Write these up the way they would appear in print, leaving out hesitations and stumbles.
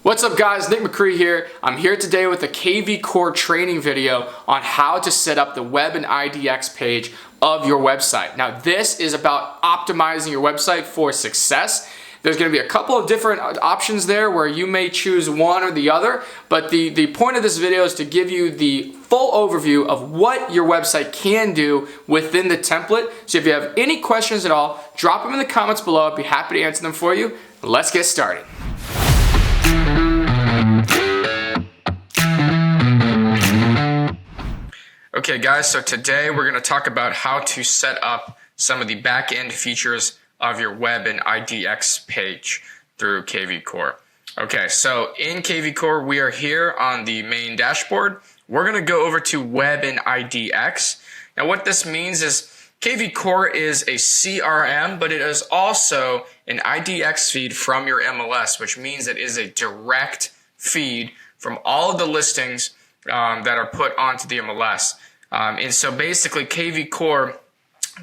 What's up guys, Nick Macri here. I'm here today with a kvCORE training video on how to set up the web and IDX page of your website. Now this is about optimizing your website for success. There's going to be a couple of different options there where you may choose one or the other, but the point of this video is to give you the full overview of what your website can do within the template. So if you have any questions at all, drop them in the comments below. I'd be happy to answer them for you. Let's get started. Okay guys, so today we're going to talk about how to set up some of the back-end features of your web and IDX page through kvCORE. Okay, so in kvCORE we are here on the main dashboard. We're going to go over to web and IDX. Now what this means is kvCORE is a CRM, but it is also an IDX feed from your MLS, which means it is a direct feed from all of the listings that are put onto the MLS. And so basically kvCORE,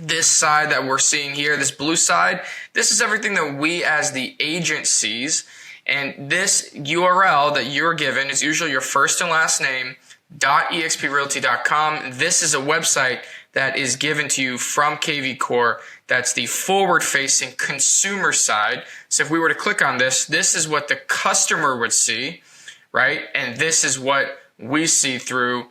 this side that we're seeing here, this blue side, this is everything that we as the agent sees. And this URL that you're given is usually your first and last name, .exprealty.com. This is a website that is given to you from kvCORE. That's the forward-facing consumer side. So if we were to click on this, this is what the customer would see, right? And this is what we see through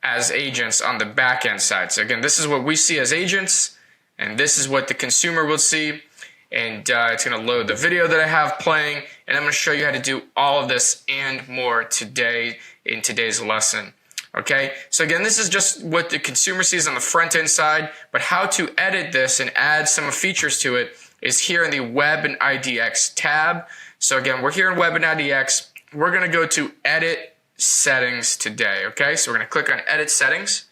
as agents on the back end side. So again, this is what we see as agents, and this is what the consumer will see. And it's going to load the video that I have playing, and I'm going to show you how to do all of this and more today in today's lesson. Okay, so again, this is just what the consumer sees on the front end side, but how to edit this and add some features to it is here in the Web and IDX tab. So again, we're here in Web and IDX. We're going to go to Edit Settings today. Okay, so we're going to click on Edit Settings,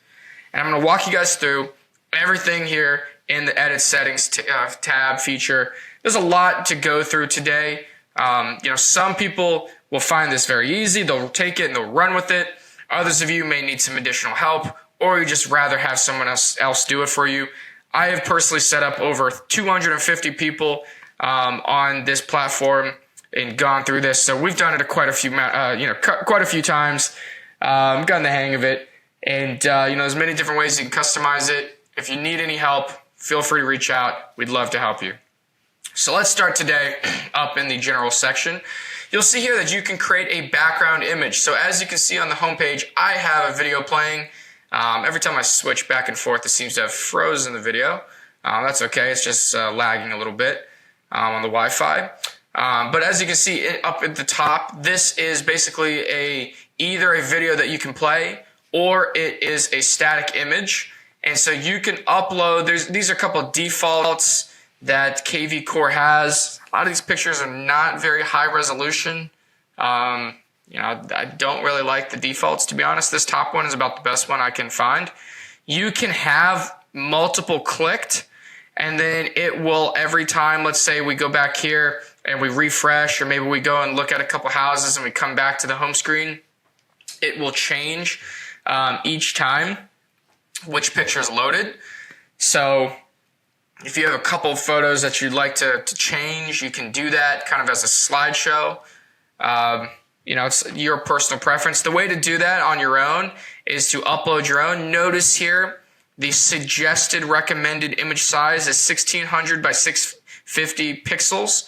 and I'm going to walk you guys through everything here in the Edit Settings tab feature. There's a lot to go through today. Some people will find this very easy. They'll take it and they'll run with it. Others of you may need some additional help, or you just rather have someone else do it for you. I have personally set up over 250 people on this platform and gone through this, so we've done it quite a few times. Gotten the hang of it, and there's many different ways you can customize it. If you need any help, feel free to reach out. We'd love to help you. So let's start today up in the general section. You'll see here that you can create a background image. So as you can see on the homepage, I have a video playing. Every time I switch back and forth, it seems to have frozen the video. That's okay. It's just lagging a little bit on the Wi-Fi. But as you can see up at the top, this is basically either a video that you can play or it is a static image. And so you can upload, these are a couple of defaults that kvCORE has. A lot of these pictures are not very high resolution. I don't really like the defaults, to be honest. This top one is about the best one I can find. You can have multiple clicked, and then it will, every time, let's say we go back here and we refresh, or maybe we go and look at a couple houses and we come back to the home screen, it will change each time which picture is loaded. So if you have a couple of photos that you'd like to change, you can do that kind of as a slideshow. It's your personal preference. The way to do that on your own is to upload your own. Notice here the suggested recommended image size is 1600 by 650 pixels.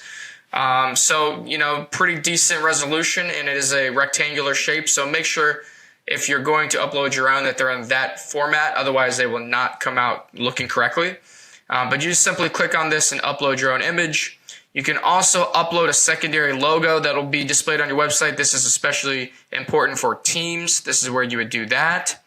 Pretty decent resolution, and it is a rectangular shape. So make sure if you're going to upload your own that they're in that format. Otherwise, they will not come out looking correctly. But you just simply click on this and upload your own image. You can also upload a secondary logo that will be displayed on your website. This is especially important for teams. This is where you would do that.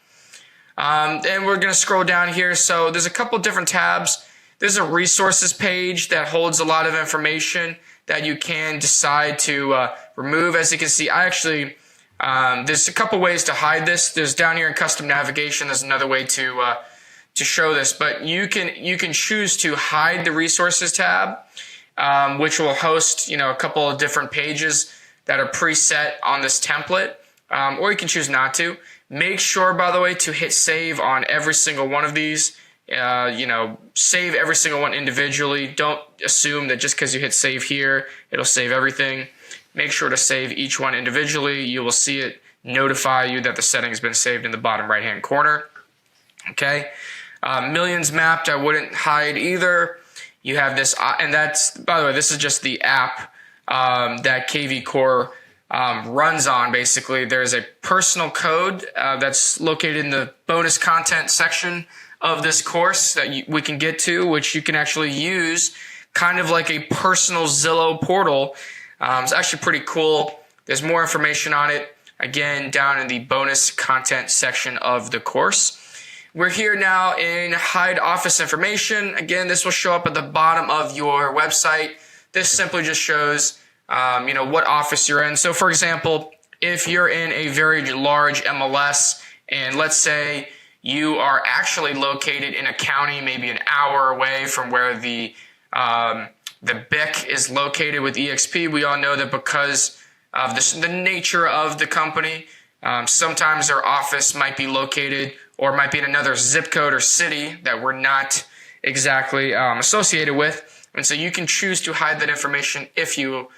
And we're going to scroll down here. So there's a couple different tabs. There's a resources page that holds a lot of information that you can decide to remove. As you can see, there's a couple ways to hide this. There's down here in custom navigation. There's another way to show this, but you can choose to hide the resources tab, which will host a couple of different pages that are preset on this template, or you can choose not to. Make sure, by the way, to hit save on every single one of these. Save every single one individually. Don't assume that just because you hit save here, it'll save everything. make sure to save each one individually. You will see it notify you that the setting has been saved in the bottom right-hand corner. Okay. Millions mapped, I wouldn't hide either. You have this, and that's, by the way, this is just the app that kvCORE runs on. Basically, there's a personal code that's located in the bonus content section of this course that we can get to, which you can actually use kind of like a personal Zillow portal. It's actually pretty cool. There's more information on it, again, down in the bonus content section of the course. We're here now in hide office information. Again, this will show up at the bottom of your website. This simply just shows, what office you're in. So for example, if you're in a very large MLS and let's say you are actually located in a county, maybe an hour away from where the BIC is located with EXP, we all know that because of the nature of the company, sometimes their office might be located or might be in another zip code or city that we're not exactly associated with. And so you can choose to hide that information if you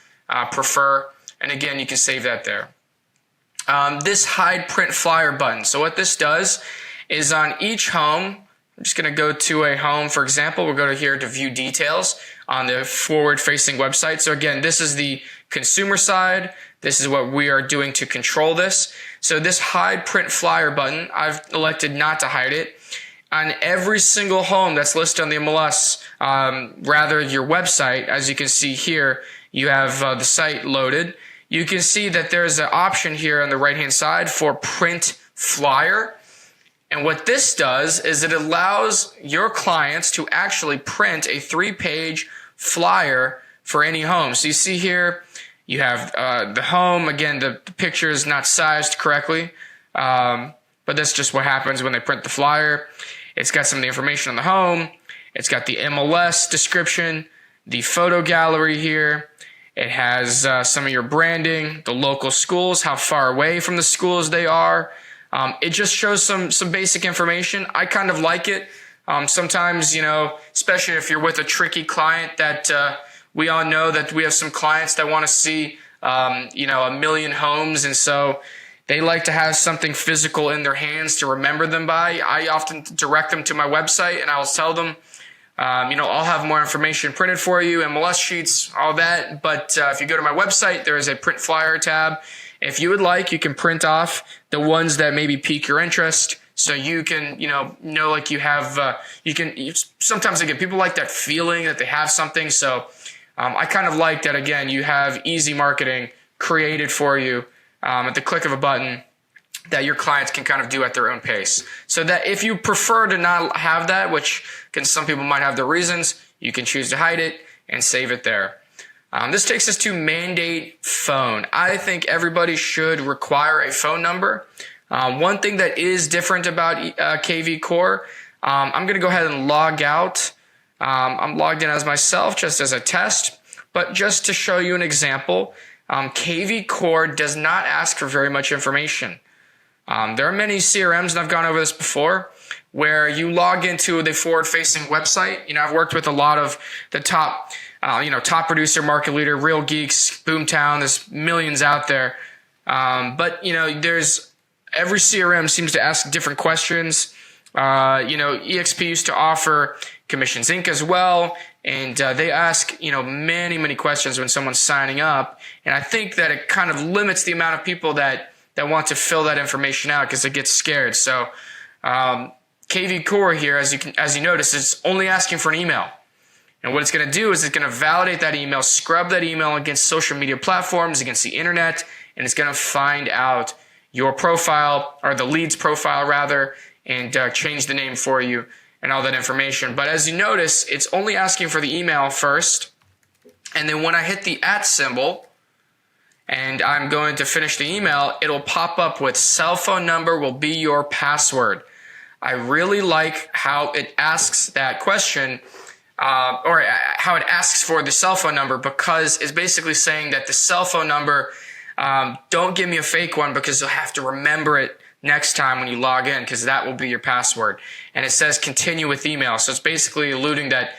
prefer. And again, you can save that there. This hide print flyer button. So what this does is on each home, I'm just going to go to a home, for example. We'll go to here to view details on the forward-facing website. So again, this is the consumer side. This is what we are doing to control this. So this hide print flyer button, I've elected not to hide it. On every single home that's listed on the MLS, rather your website, as you can see here, you have the site loaded. You can see that there's an option here on the right-hand side for print flyer. And what this does is it allows your clients to actually print a 3-page flyer for any home. So you see here, you have the home. Again, the picture is not sized correctly, but that's just what happens when they print the flyer. It's got some of the information on the home. It's got the MLS description, the photo gallery here. It has some of your branding, the local schools, how far away from the schools they are. It just shows some basic information. I kind of like it. Sometimes, especially if you're with a tricky client that we all know that we have some clients that want to see, 1 million homes. And so they like to have something physical in their hands to remember them by. I often direct them to my website and I'll tell them, I'll have more information printed for you, MLS sheets, all that. But if you go to my website, there is a print flyer tab. If you would like, you can print off the ones that maybe pique your interest. So you can, know like you have, sometimes again, people like that feeling that they have something. So I kind of like that, again, you have easy marketing created for you at the click of a button that your clients can kind of do at their own pace. So that if you prefer to not have that, which some people might have their reasons, you can choose to hide it and save it there. This takes us to mandate phone. I think everybody should require a phone number. One thing that is different about kvCORE, I'm going to go ahead and log out. I'm logged in as myself just as a test, but just to show you an example, kvCORE does not ask for very much information. There are many CRMs, and I've gone over this before, where you log into the forward-facing website. I've worked with a lot of the top producer, market leader, Real Geeks, Boomtown. There's millions out there. But there's every CRM seems to ask different questions. EXP used to offer Commissions Inc. as well. And they ask, many questions when someone's signing up. And I think that it kind of limits the amount of people that want to fill that information out because they get scared. So kvCORE here, as you notice, is only asking for an email. And what it's going to do is it's going to validate that email, scrub that email against social media platforms, against the internet, and it's going to find out your profile, or the lead's profile rather, and change the name for you and all that information. But as you notice, it's only asking for the email first. And then when I hit the @ symbol and I'm going to finish the email, it'll pop up with cell phone number will be your password. I really like how it asks that question, or how it asks for the cell phone number, because it's basically saying that the cell phone number, don't give me a fake one because you'll have to remember it next time when you log in, because that will be your password. And it says continue with email. So it's basically alluding that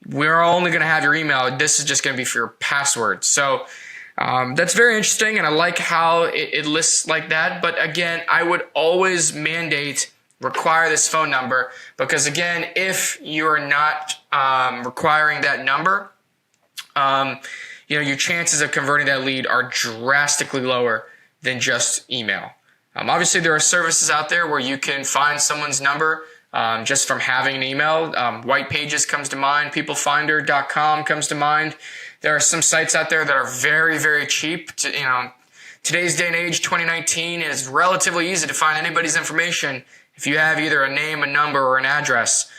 we're only going to have your email. This is just going to be for your password. So That's very interesting, and I like how it lists like that. But again, I would always require this phone number, because again, if you're not requiring that number, your chances of converting that lead are drastically lower than just email. Obviously, there are services out there where you can find someone's number just from having an email. White Pages comes to mind. PeopleFinder.com comes to mind. There are some sites out there that are very, very cheap. Today's day and age, 2019, is relatively easy to find anybody's information if you have either a name, a number, or an address.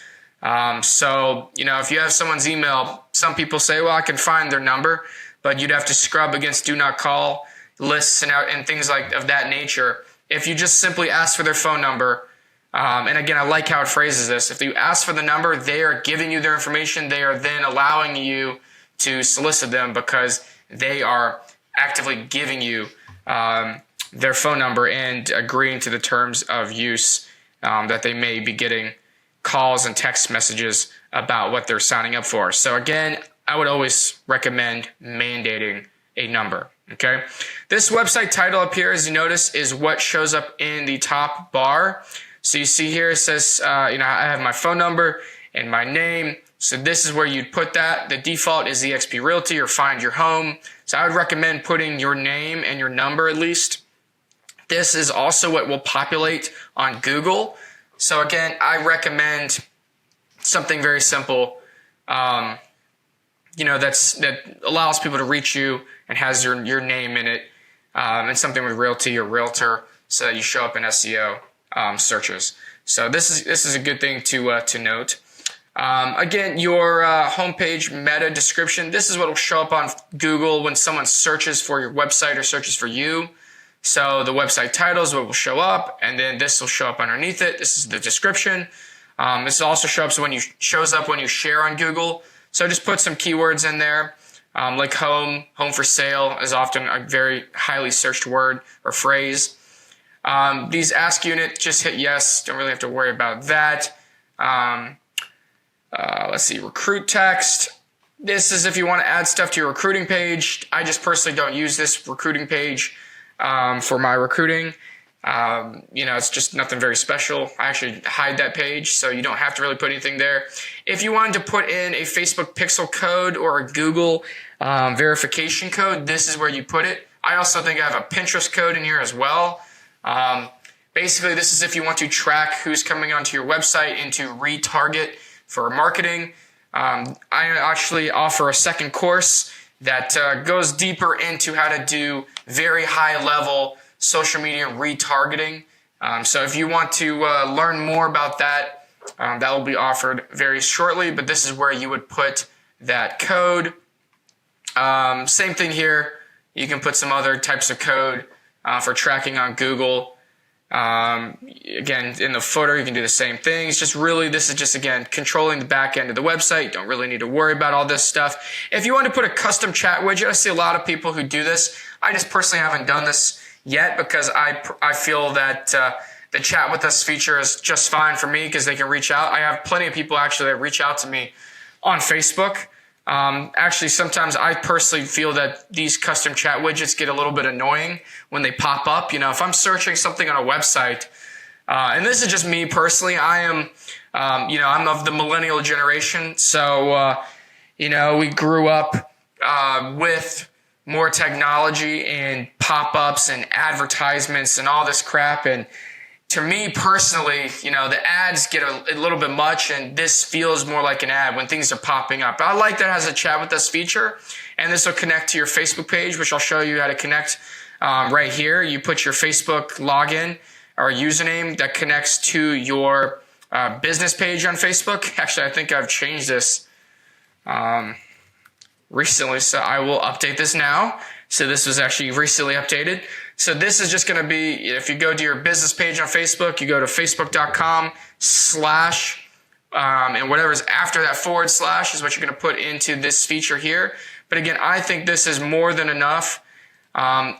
So if you have someone's email, some people say, well, I can find their number, but you'd have to scrub against do not call lists and things of that nature. If you just simply ask for their phone number, and again, I like how it phrases this. If you ask for the number, they are giving you their information. They are then allowing you to solicit them because they are actively giving you their phone number and agreeing to the terms of use that they may be getting calls and text messages about what they're signing up for. So again, I would always recommend mandating a number. Okay. This website title up here, as you notice, is what shows up in the top bar. So you see here, it says, I have my phone number and my name. So this is where you'd put that. The default is eXp Realty or Find Your Home. So I would recommend putting your name and your number at least. This is also what will populate on Google. So again, I recommend something very simple, that allows people to reach you and has your name in it, and something with Realty or Realtor, so that you show up in SEO searches. So this is a good thing to note. Again, your homepage meta description. This is what will show up on Google when someone searches for your website or searches for you. So the website title is what will show up, and then this will show up underneath it. This is the description. This also shows up when you share on Google. So just put some keywords in there, like home for sale is often a very highly searched word or phrase. These ask unit, just hit yes. Don't really have to worry about that. Let's see, recruit text. This is if you want to add stuff to your recruiting page. I just personally don't use this recruiting page for my recruiting. It's just nothing very special. I actually hide that page, so you don't have to really put anything there. If you wanted to put in a Facebook pixel code or a Google verification code, this is where you put it. I also think I have a Pinterest code in here as well. Basically, this is if you want to track who's coming onto your website and to retarget for marketing. I actually offer a second course that goes deeper into how to do very high level social media retargeting. So if you want to learn more about that, that will be offered very shortly, but this is where you would put that code. Same thing here. You can put some other types of code for tracking on Google. Again, in the footer, you can do the same thing. This is just, again, controlling the back end of the website. You don't really need to worry about all this stuff. If you want to put a custom chat widget, I see a lot of people who do this. I just personally haven't done this yet because I feel that the chat with us feature is just fine for me because they can reach out. I have plenty of people actually that reach out to me on Facebook. Actually, sometimes I personally feel that these custom chat widgets get a little bit annoying when they pop up. If I'm searching something on a website, and this is just me personally, I'm of the millennial generation. So, we grew up with more technology and pop-ups and advertisements and all this crap. And to me personally, the ads get a little bit much, and this feels more like an ad when things are popping up. I like that it has a chat with us feature, and this will connect to your Facebook page, which I'll show you how to connect right here. You put your Facebook login or username that connects to your business page on Facebook. Actually, I think I've changed this recently, so I will update this now. So this was actually recently updated. So this is just going to be, if you go to your business page on Facebook, you go to facebook.com/ and whatever's after that / is what you're going to put into this feature here. But again, I think this is more than enough.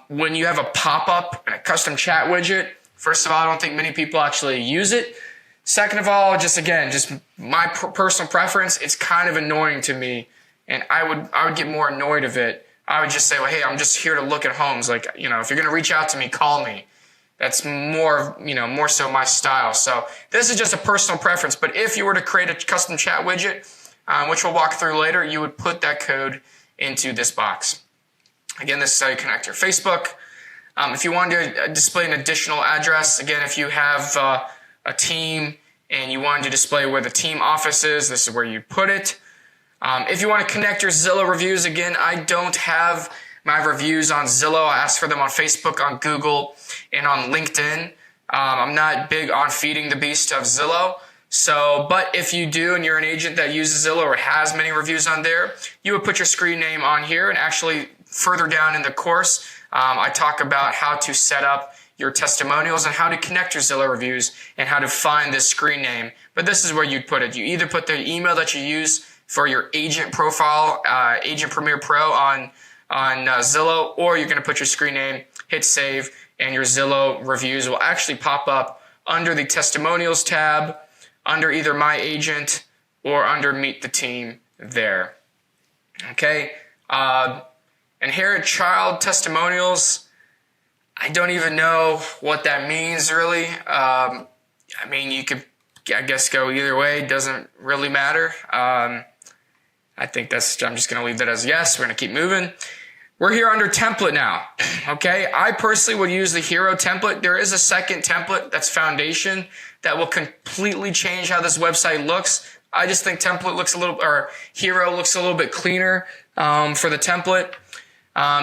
When you have a pop-up and a custom chat widget, first of all, I don't think many people actually use it. Second of all, just my personal preference, it's kind of annoying to me, and I would get more annoyed of it I would just say, well, hey, I'm just here to look at homes. Like, if you're going to reach out to me, call me. That's more so my style. So this is just a personal preference. But if you were to create a custom chat widget, which we'll walk through later, you would put that code into this box. Again, this is how you connect your Facebook. If you want to display an additional address, again, if you have a team and you want to display where the team office is, this is where you put it. If you want to connect your Zillow reviews, again, I don't have my reviews on Zillow. I ask for them on Facebook, on Google, and on LinkedIn. I'm not big on feeding the beast of Zillow. But if you do and you're an agent that uses Zillow or has many reviews on there, you would put your screen name on here. And actually further down in the course, I talk about how to set up your testimonials and how to connect your Zillow reviews and how to find this screen name. But this is where you'd put it. You either put the email that you use for your agent profile, Agent Premier Pro on Zillow, or you're going to put your screen name, hit save, and your Zillow reviews will actually pop up under the testimonials tab, under either My Agent or under Meet the Team there. Okay. Inherit child testimonials. I don't even know what that means really. You could, I guess, go either way. It doesn't really matter. I think I'm just going to leave that as yes. We're going to keep moving. We're here under template now. Okay. I personally would use the hero template. There is a second template that's foundation that will completely change how this website looks. I just think template looks hero looks a little bit cleaner, for the template.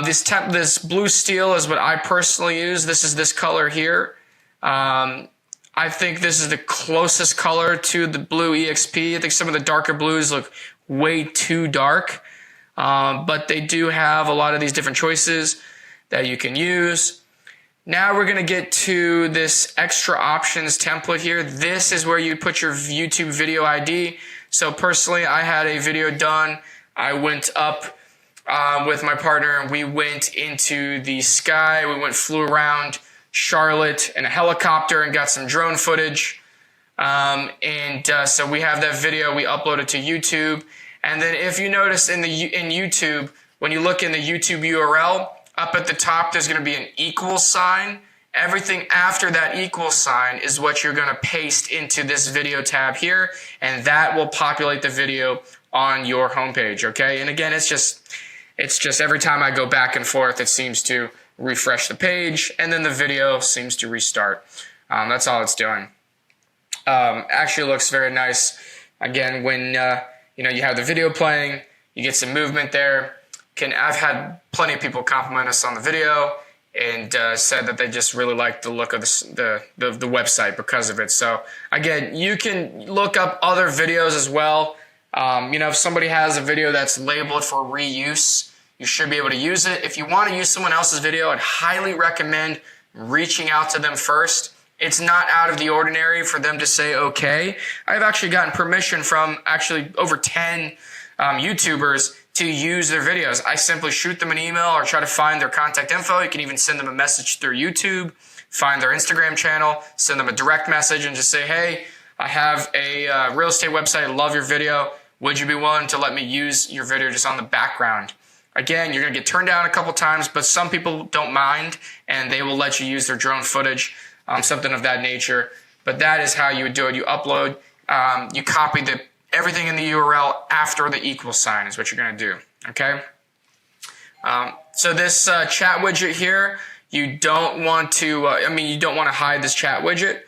This blue steel is what I personally use. This is this color here. I think this is the closest color to the blue EXP. I think some of the darker blues look way too dark. But they do have a lot of these different choices that you can use. Now we're going to get to this extra options template here. This is where you put your YouTube video ID. So personally, I had a video done. I went up with my partner and we went into the sky. Flew around Charlotte in a helicopter and got some drone footage. So we have that video. We upload it to YouTube. And then if you notice in YouTube, when you look in the YouTube URL, up at the top, there's going to be an equal sign. Everything after that equal sign is what you're going to paste into this video tab here, and that will populate the video on your homepage, okay? And again, it's just every time I go back and forth, it seems to refresh the page, and then the video seems to restart. That's all it's doing. Actually looks very nice. Again, when you have the video playing, you get some movement there. I've had plenty of people compliment us on the video and said that they just really like the look of the website because of it. So again, you can look up other videos as well. If somebody has a video that's labeled for reuse, you should be able to use it. If you want to use someone else's video, I'd highly recommend reaching out to them first. It's not out of the ordinary for them to say, okay. I've actually gotten permission from actually over 10 YouTubers to use their videos. I simply shoot them an email or try to find their contact info. You can even send them a message through YouTube, find their Instagram channel, send them a direct message and just say, hey, I have a real estate website. I love your video. Would you be willing to let me use your video just on the background? Again, you're going to get turned down a couple times, but some people don't mind and they will let you use their drone footage, something of that nature. But that is how you would do it. You upload, you copy everything in the URL after the equal sign is what you're going to do, okay? So this chat widget here, you don't want to hide this chat widget.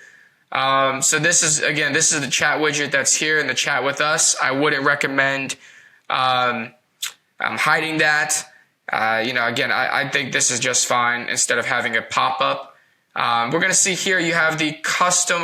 So this is the chat widget that's here in the chat with us. I wouldn't recommend hiding that. I think this is just fine instead of having a pop-up. We're going to see here you have the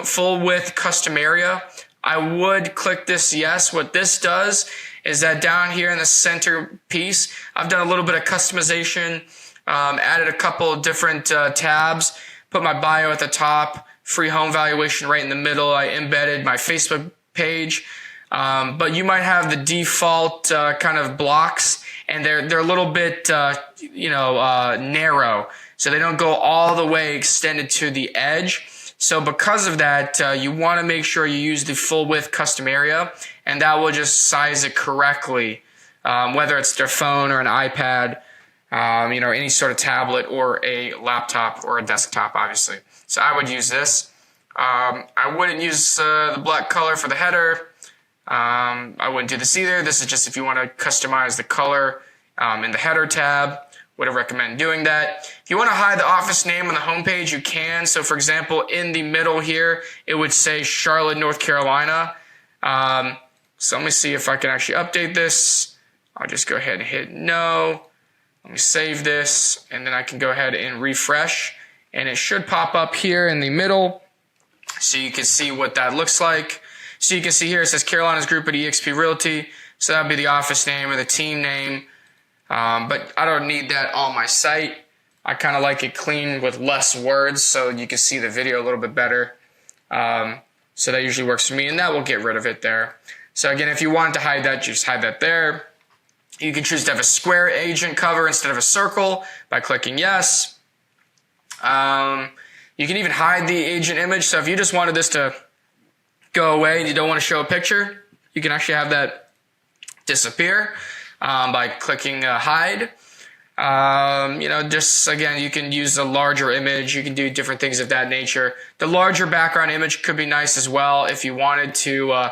full width custom area. I would click this yes. What this does is that down here in the center piece, I've done a little bit of customization, added a couple of different tabs, put my bio at the top, free home valuation right in the middle. I embedded my Facebook page, but you might have the default kind of blocks, and they're a little bit narrow, so they don't go all the way extended to the edge. So because of that, you want to make sure you use the full width custom area, and that will just size it correctly, whether it's their phone or an iPad. any sort of tablet or a laptop or a desktop, obviously. So I would use this. I wouldn't use the black color for the header. I wouldn't do this either. This is just if you want to customize the color in the header tab. Would recommend doing that. If you want to hide the office name on the homepage, you can. So for example, in the middle here, it would say Charlotte, North Carolina. So let me see if I can actually update this. I'll just go ahead and hit no. Let me save this, and then I can go ahead and refresh. And it should pop up here in the middle, so you can see what that looks like. So you can see here it says Carolina's Group at eXp Realty. So that would be the office name or the team name. But I don't need that on my site. I kind of like it clean with less words so you can see the video a little bit better. So that usually works for me, and that will get rid of it there. So again, if you want to hide that, you just hide that there. You can choose to have a square agent cover instead of a circle by clicking yes. You can even hide the agent image. So if you just wanted this to go away and you don't want to show a picture, you can actually have that disappear by clicking hide. Just again, you can use a larger image. You can do different things of that nature. The larger background image could be nice as well if you wanted to,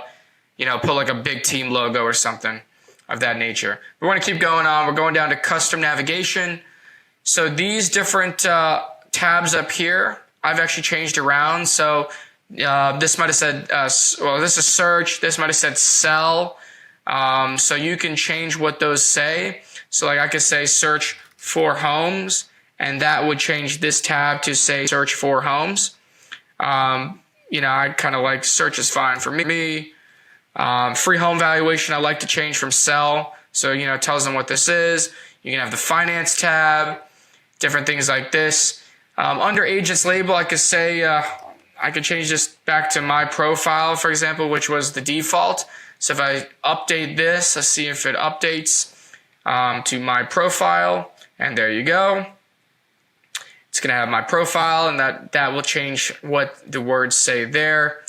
put like a big team logo or something of that nature. We're going to keep going on. We're going down to custom navigation. So these different tabs up here, I've actually changed around. So this might have said, this is search. This might have said sell. So you can change what those say. So like I could say search for homes, and that would change this tab to say search for homes. I kind of like search is fine for me. Free home valuation, I like to change from sell. So, it tells them what this is. You can have the finance tab, different things like this. Under agents label, I could say, I could change this back to my profile, for example, which was the default. So if I update this, let's see if it updates to my profile, and there you go. It's going to have my profile, and that will change what the words say there.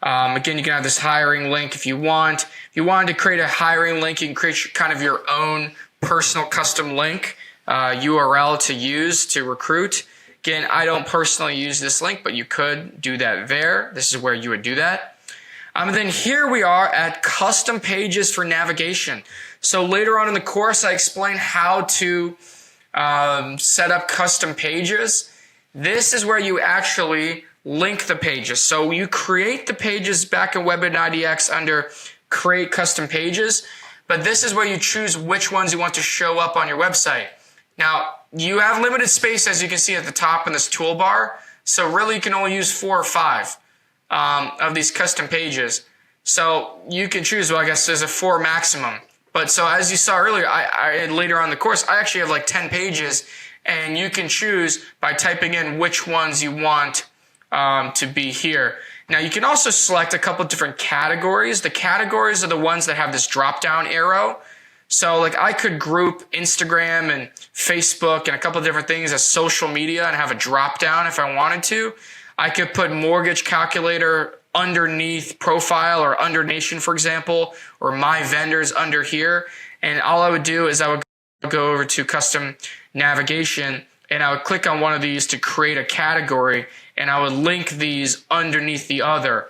Again, you can have this hiring link if you want. If you wanted to create a hiring link, you can create kind of your own personal custom link URL to use to recruit. Again, I don't personally use this link, but you could do that there. This is where you would do that. Then here we are at custom pages for navigation. So later on in the course, I explain how to set up custom pages. This is where you actually link the pages. So you create the pages back in Web and IDX under create custom pages, but this is where you choose which ones you want to show up on your website. Now, you have limited space, as you can see at the top in this toolbar. So really you can only use 4 or 5 of these custom pages. So you can choose, well, I guess there's a 4 maximum. But so as you saw earlier, I later on in the course, I actually have like 10 pages, and you can choose by typing in which ones you want to be here. Now you can also select a couple different categories. The categories are the ones that have this drop down arrow. So like I could group Instagram and Facebook and a couple of different things as social media and have a drop down if I wanted to. I could put mortgage calculator underneath profile or under nation, for example, or my vendors under here. And all I would do is I would go over to custom navigation, and I would click on one of these to create a category, and I would link these underneath the other.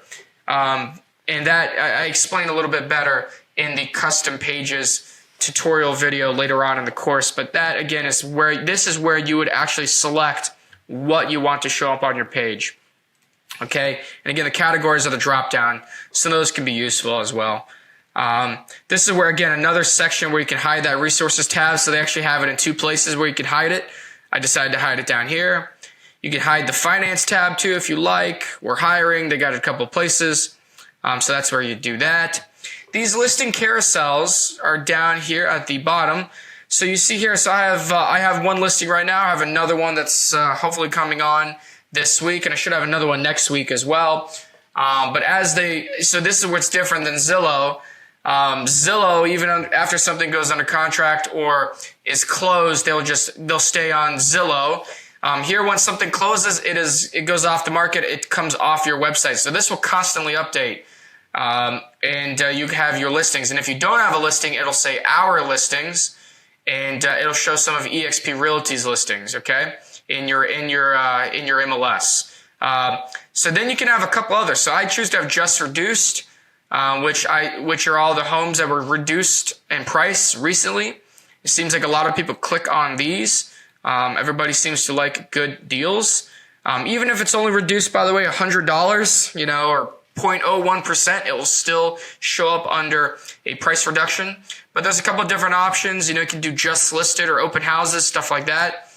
And that I explain a little bit better in the custom pages tutorial video later on in the course. But that again is where you would actually select what you want to show up on your page. Okay, and again, the categories are the drop down, so those can be useful as well. This is where, again, another section where you can hide that resources tab. So they actually have it in 2 places where you can hide it. I decided to hide it down here. You can hide the finance tab too if you like. We're hiring. They got it a couple places. So that's where you do that. These listing carousels are down here at the bottom. So you see here, so I have one listing right now. I have another one that's hopefully coming on this week, and I should have another one next week as well. But so this is what's different than Zillow. Zillow, even after something goes under contract or is closed, they'll stay on Zillow. Here, once something closes, it goes off the market. It comes off your website. So this will constantly update, and you have your listings. And if you don't have a listing, it'll say our listings, and it'll show some of eXp Realty's listings, okay, in your MLS. So then you can have a couple others. So I choose to have just reduced, which are all the homes that were reduced in price recently. It seems like a lot of people click on these. Everybody seems to like good deals. Even if it's only reduced, by the way, $100, or 0.01%, it will still show up under a price reduction. But there's a couple of different options. You can do just listed or open houses, stuff like that,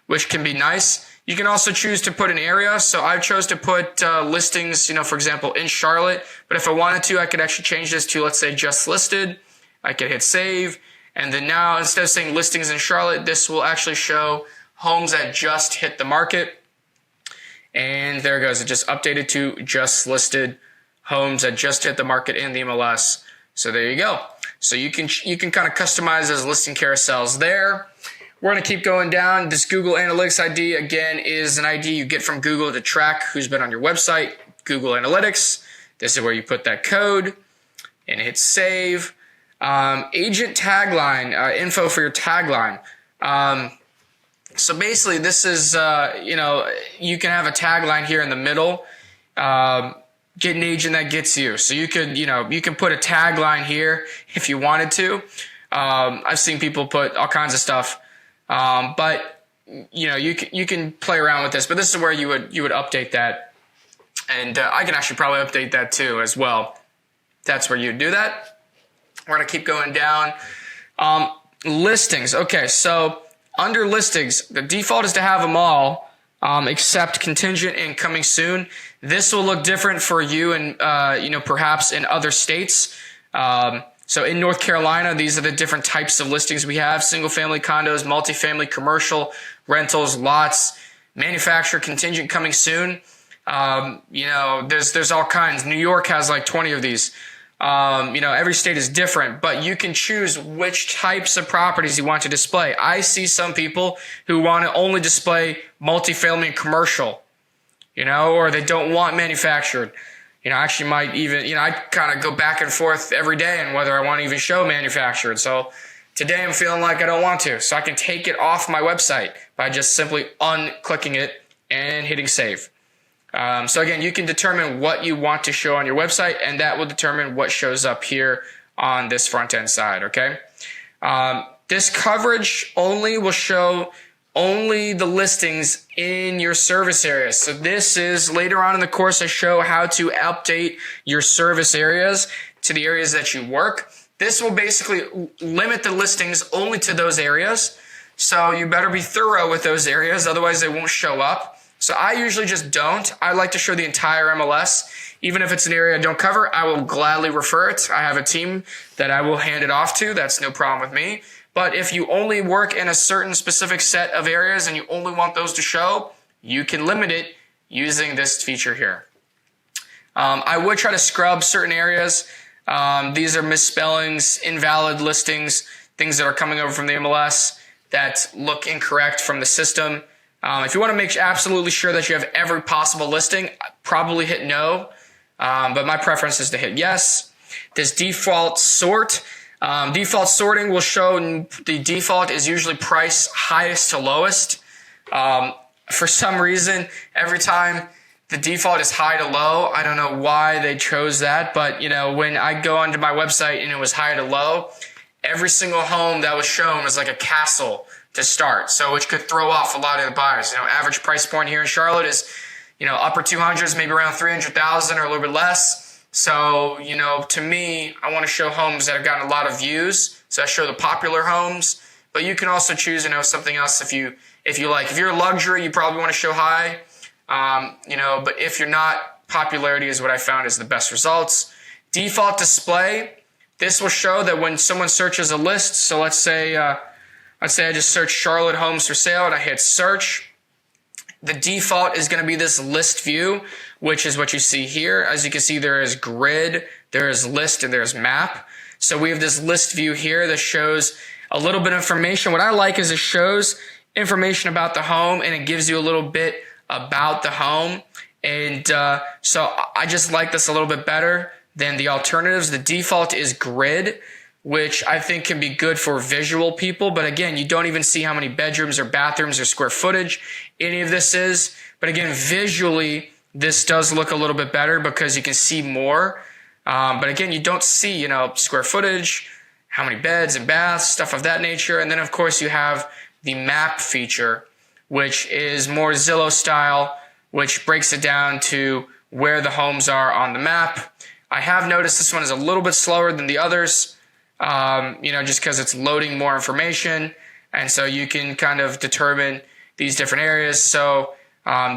which can be nice. You can also choose to put an area. So I chose to put listings, for example, in Charlotte. But if I wanted to, I could actually change this to, let's say, just listed. I could hit save. And then now, instead of saying listings in Charlotte, this will actually show homes that just hit the market. And there it goes. It just updated to just listed homes that just hit the market in the MLS. So there you go. So you can kind of customize those listing carousels there. We're going to keep going down. This Google Analytics ID, again, is an ID you get from Google to track who's been on your website. Google Analytics. This is where you put that code and hit save. Agent tagline, info for your tagline. So basically this is, you can have a tagline here in the middle. Get an agent that gets you. So you could, you can put a tagline here if you wanted to. I've seen people put all kinds of stuff. But you can play around with this, but this is where you would update that. And, I can actually probably update that too as well. That's where you do that. We're going to keep going down. Listings. Okay. So under listings, the default is to have them all, except contingent and coming soon. This will look different for you and, perhaps in other states. So in North Carolina, these are the different types of listings we have: single family condos, multifamily, commercial, rentals, lots, manufacturer, contingent, coming soon. There's all kinds. New York has like 20 of these. Every state is different, but you can choose which types of properties you want to display. I see some people who want to only display multifamily and commercial, or they don't want manufactured. I actually might even, I kind of go back and forth every day on whether I want to even show manufactured. So today I'm feeling like I don't want to. So I can take it off my website by just simply unclicking it and hitting save. So again, you can determine what you want to show on your website, and that will determine what shows up here on this front end side. Okay. This coverage only will show only the listings in your service areas. So this is later on in the course, I show how to update your service areas to the areas that you work. This will basically limit the listings only to those areas. So you better be thorough with those areas. Otherwise they won't show up. So I usually just don't. I like to show the entire MLS. Even if it's an area I don't cover, I will gladly refer it. I have a team that I will hand it off to. That's no problem with me. But if you only work in a certain specific set of areas and you only want those to show, you can limit it using this feature here. I would try to scrub certain areas. These are misspellings, invalid listings, things that are coming over from the MLS that look incorrect from the system. If you want to make absolutely sure that you have every possible listing, probably hit no. But my preference is to hit yes. This default sort. Default sorting will show the default is usually price highest to lowest. For some reason, every time the default is high to low, I don't know why they chose that, but when I go onto my website and it was high to low, every single home that was shown was like a castle to start. So which could throw off a lot of the buyers. Average price point here in Charlotte is, upper 200s, maybe around 300,000 or a little bit less. So, to me, I want to show homes that have gotten a lot of views. So I show the popular homes, but you can also choose, something else if you like. If you're a luxury, you probably want to show high. But if you're not, popularity is what I found is the best results. Default display. This will show that when someone searches a list, so let's say I just search Charlotte homes for sale and I hit search. The default is going to be this list view, which is what you see here. As you can see, there is grid, there is list, and there's map. So we have this list view here that shows a little bit of information. What I like is it shows information about the home and it gives you a little bit about the home. And so I just like this a little bit better than the alternatives. The default is grid, which I think can be good for visual people. But again, you don't even see how many bedrooms or bathrooms or square footage any of this is. But again, visually, this does look a little bit better because you can see more. But again, you don't see, square footage, how many beds and baths, stuff of that nature. And then, of course, you have the map feature, which is more Zillow style, which breaks it down to where the homes are on the map. I have noticed this one is a little bit slower than the others. Just because it's loading more information. And so you can kind of determine these different areas. So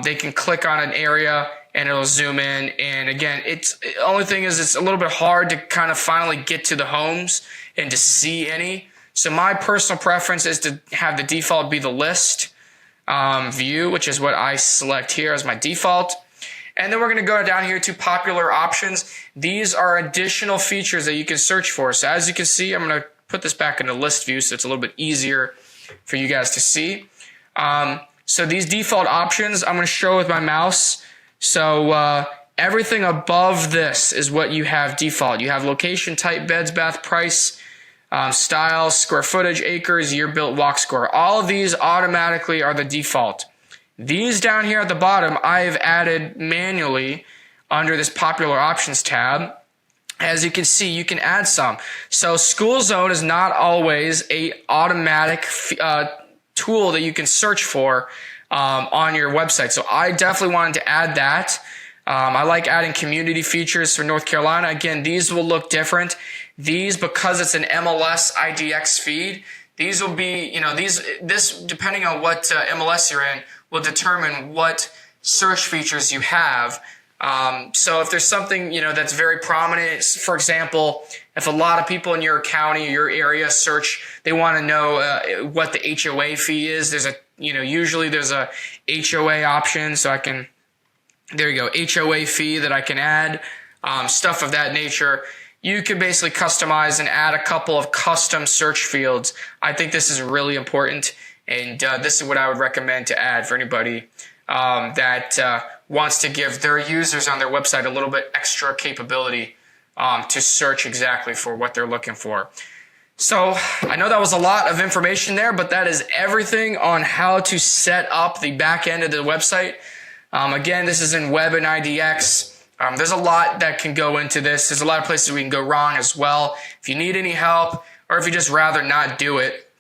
they can click on an area and it'll zoom in. And again, the only thing is it's a little bit hard to kind of finally get to the homes and to see any. So my personal preference is to have the default be the list view, which is what I select here as my default. And then we're going to go down here to popular options. These are additional features that you can search for. So as you can see, I'm going to put this back into list view so it's a little bit easier for you guys to see. So these default options, I'm going to show with my mouse. So everything above this is what you have default. You have location, type, beds, bath, price, style, square footage, acres, year built, walk score. All of these automatically are the default. These down here at the bottom, I've added manually under this popular options tab. As you can see, you can add some. So school zone is not always a automatic tool that you can search for on your website. So I definitely wanted to add that. I like adding community features for North Carolina. Again, these will look different. These, because it's an MLS IDX feed, these will be, this depending on what MLS you're in, will determine what search features you have. So if there's something, that's very prominent, for example, if a lot of people in your county or your area search, they want to know what the HOA fee is. Usually there's a HOA option. So there you go, HOA fee that I can add, stuff of that nature. You can basically customize and add a couple of custom search fields. I think this is really important. And this is what I would recommend to add for anybody that wants to give their users on their website a little bit extra capability to search exactly for what they're looking for. So I know that was a lot of information there, but that is everything on how to set up the back end of the website. Again, this is in Web and IDX. There's a lot that can go into this. There's a lot of places we can go wrong as well. If you need any help, or if you just rather not do it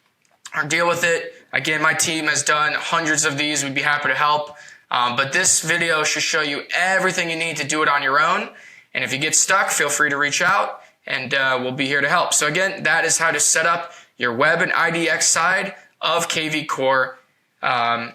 or deal with it, again, my team has done hundreds of these. We'd be happy to help. But this video should show you everything you need to do it on your own. And if you get stuck, feel free to reach out and we'll be here to help. So again, that is how to set up your web and IDX side of kvCORE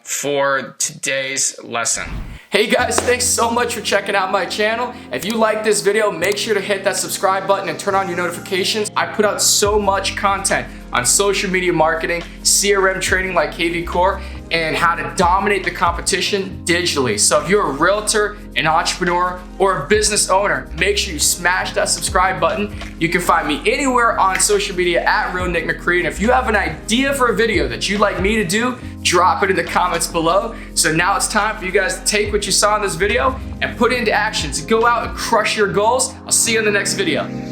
for today's lesson. Hey guys, thanks so much for checking out my channel. If you like this video, make sure to hit that subscribe button and turn on your notifications. I put out so much content on social media marketing, CRM training like kvCORE, and how to dominate the competition digitally. So if you're a realtor, an entrepreneur, or a business owner, make sure you smash that subscribe button. You can find me anywhere on social media at Real Nick Macri. And if you have an idea for a video that you'd like me to do, drop it in the comments below. So now it's time for you guys to take what you saw in this video and put it into action to go out and crush your goals. I'll see you in the next video.